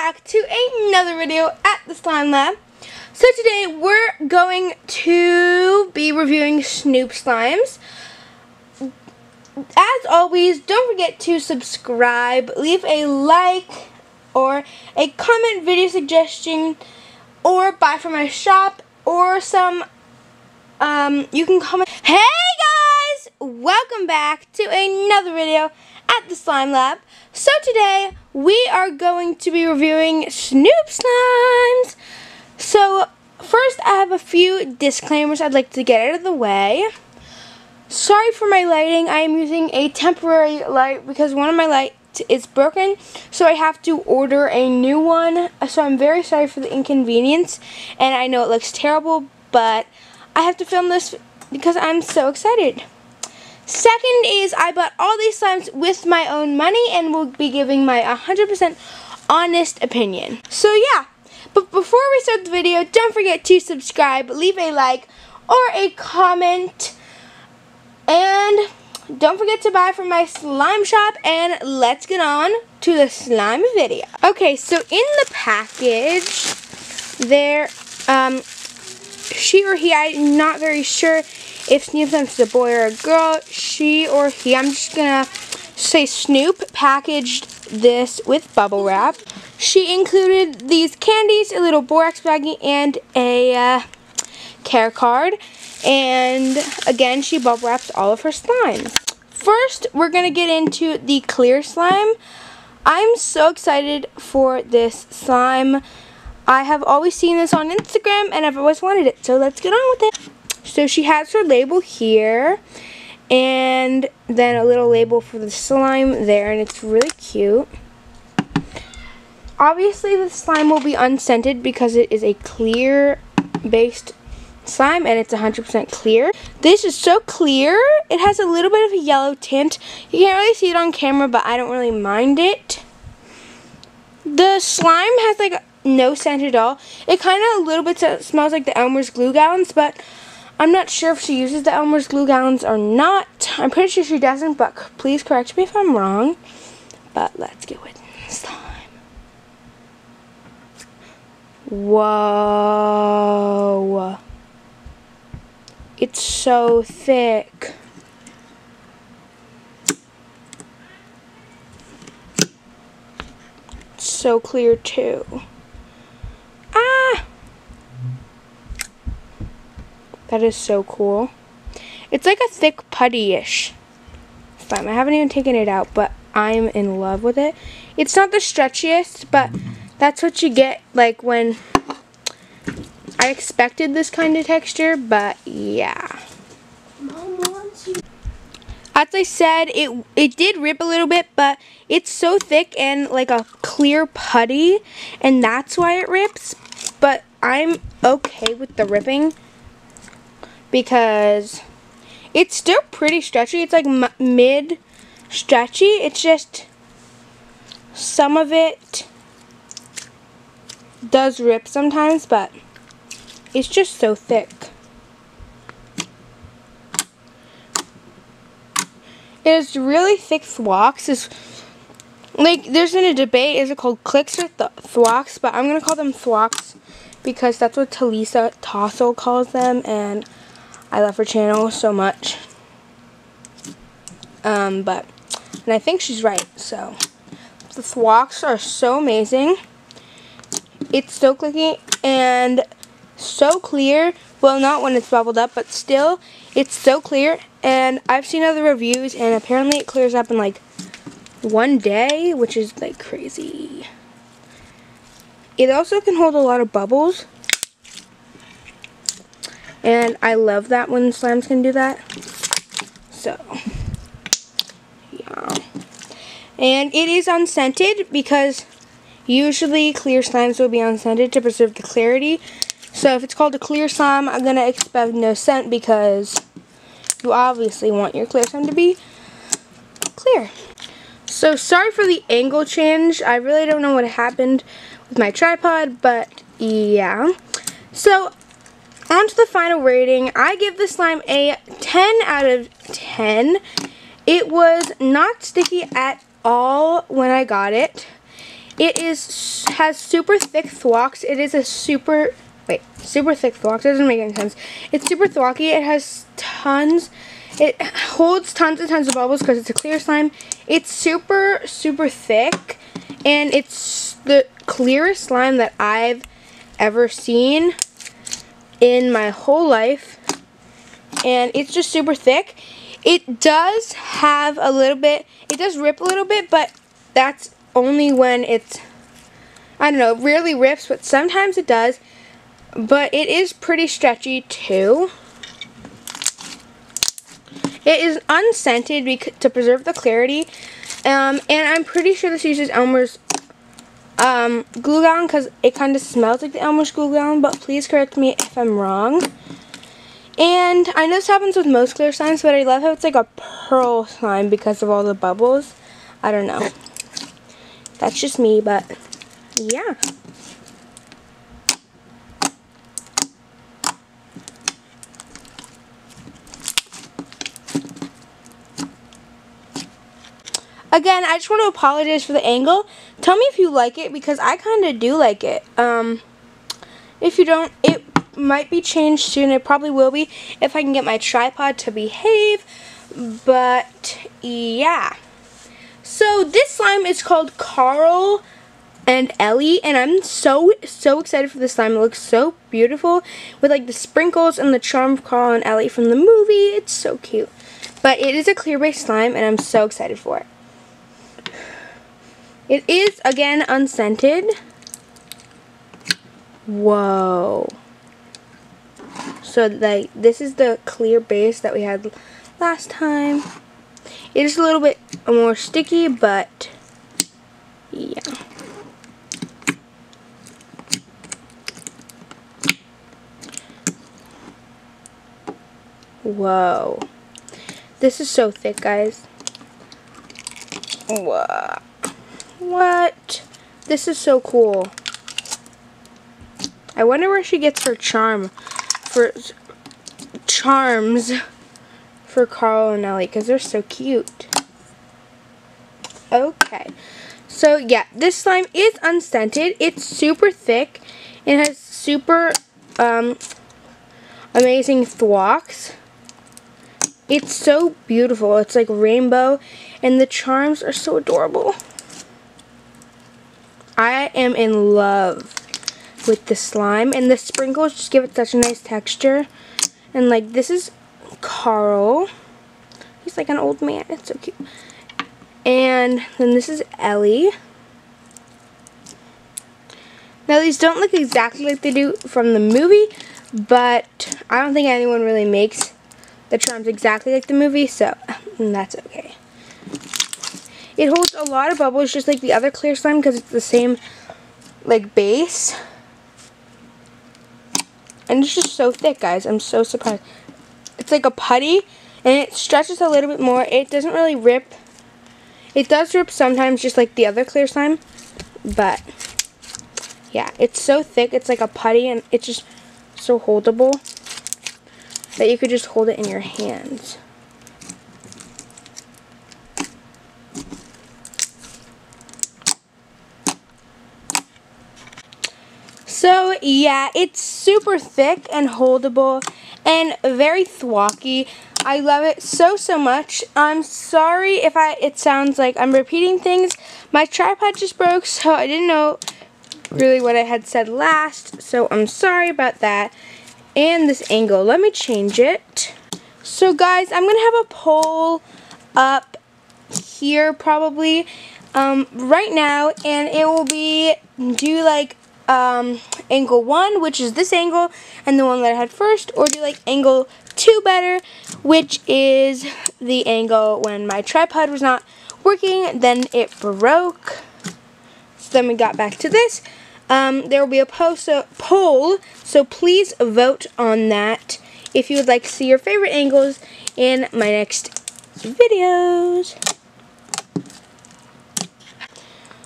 back to another video at the Slime Lab. So today we're going to be reviewing Snoop slimes. As always, don't forget to subscribe, leave a like or a comment, video suggestion, or buy from my shop, or some, you can comment. Hey guys! Welcome back to another video at the Slime Lab. So today we are going to be reviewing Snoop slimes. So first I have a few disclaimers I'd like to get out of the way. Sorry for my lighting. I am using a temporary light because one of my lights is broken, so I have to order a new one. So I'm very sorry for the inconvenience, and I know it looks terrible, but I have to film this because I'm so excited. Second is I bought all these slimes with my own money and will be giving my 100% honest opinion. So yeah, but before we start the video, don't forget to subscribe, leave a like or a comment, and don't forget to buy from my slime shop, and let's get on to the slime video. Okay, so in the package there, she or he, I'm not very sure if Snoop is a boy or a girl, she or he, I'm just gonna say Snoop packaged this with bubble wrap. She included these candies, a little borax baggie, and a care card. And again, she bubble wraps all of her slimes. First, we're gonna get into the clear slime. I'm so excited for this slime. I have always seen this on Instagram and I've always wanted it, so let's get on with it. So she has her label here, and then a little label for the slime there, and it's really cute. Obviously the slime will be unscented because it is a clear based slime and it's 100% clear. This is so clear. It has a little bit of a yellow tint. You can't really see it on camera, but I don't really mind it. The slime has like no scent at all. It kind of a little bit smells like the Elmer's glue gallons, but I'm not sure if she uses the Elmer's glue gallons or not. I'm pretty sure she doesn't, but please correct me if I'm wrong. But let's get with the slime. Whoa. It's so thick. It's so clear too. Ah! That is so cool. It's like a thick putty-ish slime. I haven't even taken it out, but I'm in love with it. It's not the stretchiest, but that's what you get like when I expected this kind of texture, but yeah. As I said, it did rip a little bit, but it's so thick and like a clear putty, and that's why it rips. But I'm okay with the ripping because it's still pretty stretchy. It's like mid stretchy. It's just some of it does rip sometimes, but it's just so thick. It has really thick thwacks. It's like there's been a debate, is it called clicks or thwacks, but I'm gonna call them thwacks because that's what Talisa Tossel calls them, and I love her channel so much. And I think she's right. So the thwacks are so amazing. It's so clicky and so clear. Well, not when it's bubbled up, but still, it's so clear. And I've seen other reviews, and apparently it clears up in like one day, which is like crazy. It also can hold a lot of bubbles, and I love that when slimes can do that. So yeah, and it is unscented because usually clear slimes will be unscented to preserve the clarity. So if it's called a clear slime, I'm going to expect no scent because you obviously want your clear slime to be clear. So sorry for the angle change. I really don't know what happened with my tripod, but yeah. So on to the final rating. I give this slime a 10 out of 10. It was not sticky at all when I got it. It has super thick thwacks. It is a super thick thwacks. That doesn't make any sense. It's super thwacky. It has tons. It holds tons and tons of bubbles because it's a clear slime. It's super, super thick, and it's the clearest slime that I've ever seen in my whole life. And it's just super thick. It does have a little bit, it does rip a little bit, but that's only when it's, I don't know, it rarely rips, but sometimes it does. But it is pretty stretchy too. It is unscented to preserve the clarity. And I'm pretty sure this uses Elmer's glue gun because it kind of smells like the Elmer's glue gun, but please correct me if I'm wrong. And I know this happens with most clear slimes, but I love how it's like a pearl slime because of all the bubbles. I don't know. That's just me, but yeah. Again, I just want to apologize for the angle. Tell me if you like it, because I kind of do like it. If you don't, it might be changed soon. It probably will be if I can get my tripod to behave. But yeah. So this slime is called Carl and Ellie, and I'm so excited for this slime. It looks so beautiful with like the sprinkles and the charm of Carl and Ellie from the movie. It's so cute. But it is a clear base slime, and I'm so excited for it. It is, again, unscented. Whoa. So, like, this is the clear base that we had last time. It is a little bit more sticky, but yeah. Whoa. This is so thick, guys. Whoa. What? This is so cool. I wonder where she gets her charms for Carl and Ellie, because they're so cute. Okay. So yeah, this slime is unscented. It's super thick. It has super amazing thwacks. It's so beautiful. It's like rainbow, and the charms are so adorable. I am in love with the slime, and the sprinkles just give it such a nice texture. And like, this is Carl. He's like an old man. It's so cute. And then this is Ellie. Now these don't look exactly like they do from the movie, but I don't think anyone really makes the charms exactly like the movie, so that's okay. It holds a lot of bubbles just like the other clear slime because it's the same like base. And it's just so thick, guys. I'm so surprised. It's like a putty, and it stretches a little bit more. It doesn't really rip. It does rip sometimes just like the other clear slime, but yeah, it's so thick. It's like a putty, and it's just so holdable that you could just hold it in your hands. So yeah, it's super thick and holdable and very thwacky. I love it so much. I'm sorry if it sounds like I'm repeating things. My tripod just broke, so I didn't know really what I had said last, so I'm sorry about that. And this angle, let me change it. So guys, I'm gonna have a poll up here probably right now, and it will be, do you like angle 1, which is this angle, and the one that I had first, or do you like angle 2 better, which is the angle when my tripod was not working, then it broke. So then we got back to this. There will be a poll, so please vote on that if you would like to see your favorite angles in my next videos.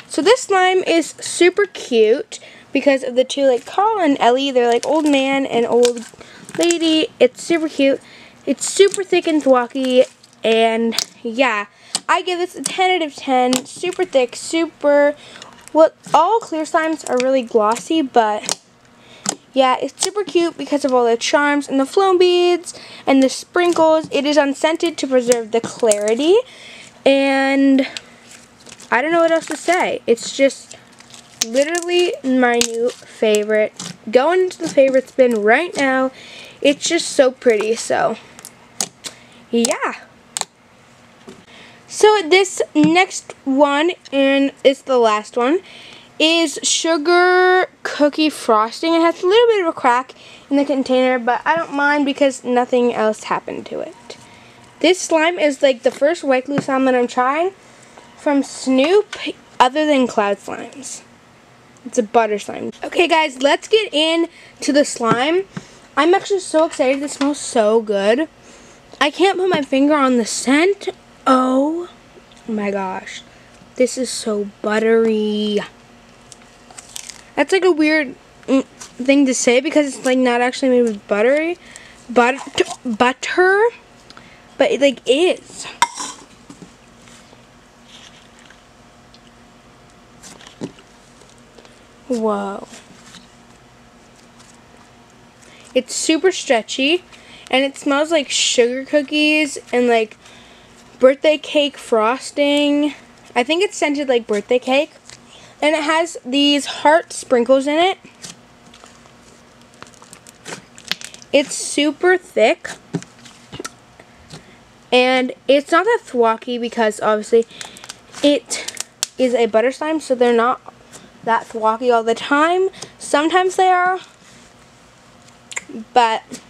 So this slime is super cute because of the two, like Carl and Ellie. They're like old man and old lady. It's super cute. It's super thick and thwacky, and yeah, I give this a 10 out of 10. Super thick, super Well, all clear slimes are really glossy, but yeah, it's super cute because of all the charms and the flow beads and the sprinkles. It is unscented to preserve the clarity, and I don't know what else to say. It's just literally my new favorite. Going into the favorite spin right now. It's just so pretty, so yeah. So this next one, and it's the last one, is sugar cookie frosting. It has a little bit of a crack in the container, but I don't mind because nothing else happened to it. This slime is like the first white glue slime that I'm trying from Snoop other than cloud slimes. It's a butter slime. Okay guys, let's get into the slime. I'm actually so excited. This smells so good. I can't put my finger on the scent. Oh my gosh. This is so buttery. That's like a weird thing to say because it's like not actually made with butter, but it like is. Whoa. It's super stretchy, and it smells like sugar cookies and like birthday cake frosting. I think it's scented like birthday cake. And it has these heart sprinkles in it. It's super thick. And it's not that thwacky because obviously it is a butter slime, so they're not that thwacky all the time. Sometimes they are, but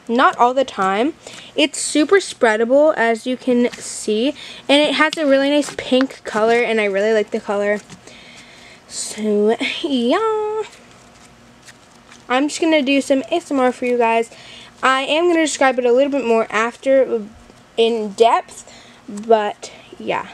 not all the time. It's super spreadable, as you can see, and it has a really nice pink color, and I really like the color. So yeah, I'm just gonna do some ASMR for you guys. I am gonna describe it a little bit more after in depth, but yeah.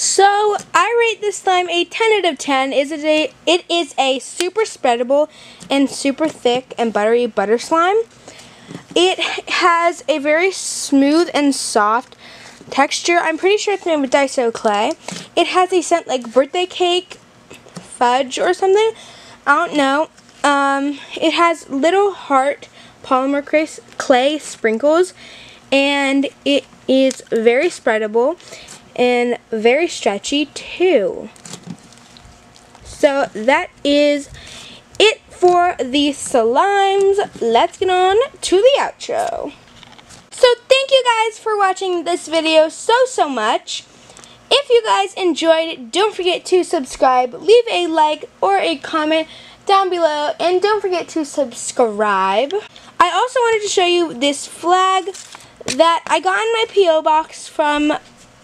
So I rate this slime a 10 out of 10. It is a super spreadable and super thick and buttery butter slime. It has a very smooth and soft texture. I'm pretty sure it's made with Daiso clay. It has a scent like birthday cake, fudge or something. I don't know. It has little heart polymer clay sprinkles, and it is very spreadable and very stretchy too. So that is it for the slimes. Let's get on to the outro. So thank you guys for watching this video so much. If you guys enjoyed it, don't forget to subscribe, leave a like or a comment down below, and don't forget to subscribe. I also wanted to show you this flag that I got in my P.O. box from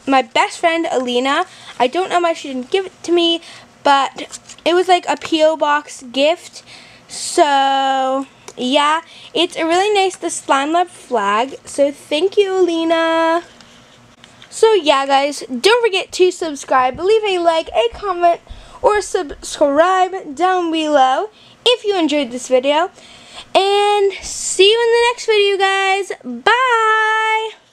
my best friend Alina. I don't know why she didn't give it to me, but it was like a P.O. box gift. So yeah, it's a really nice The Slime Lab flag. So thank you, Alina. So yeah guys, don't forget to subscribe, leave a like, a comment, or subscribe down below if you enjoyed this video. And see you in the next video guys. Bye!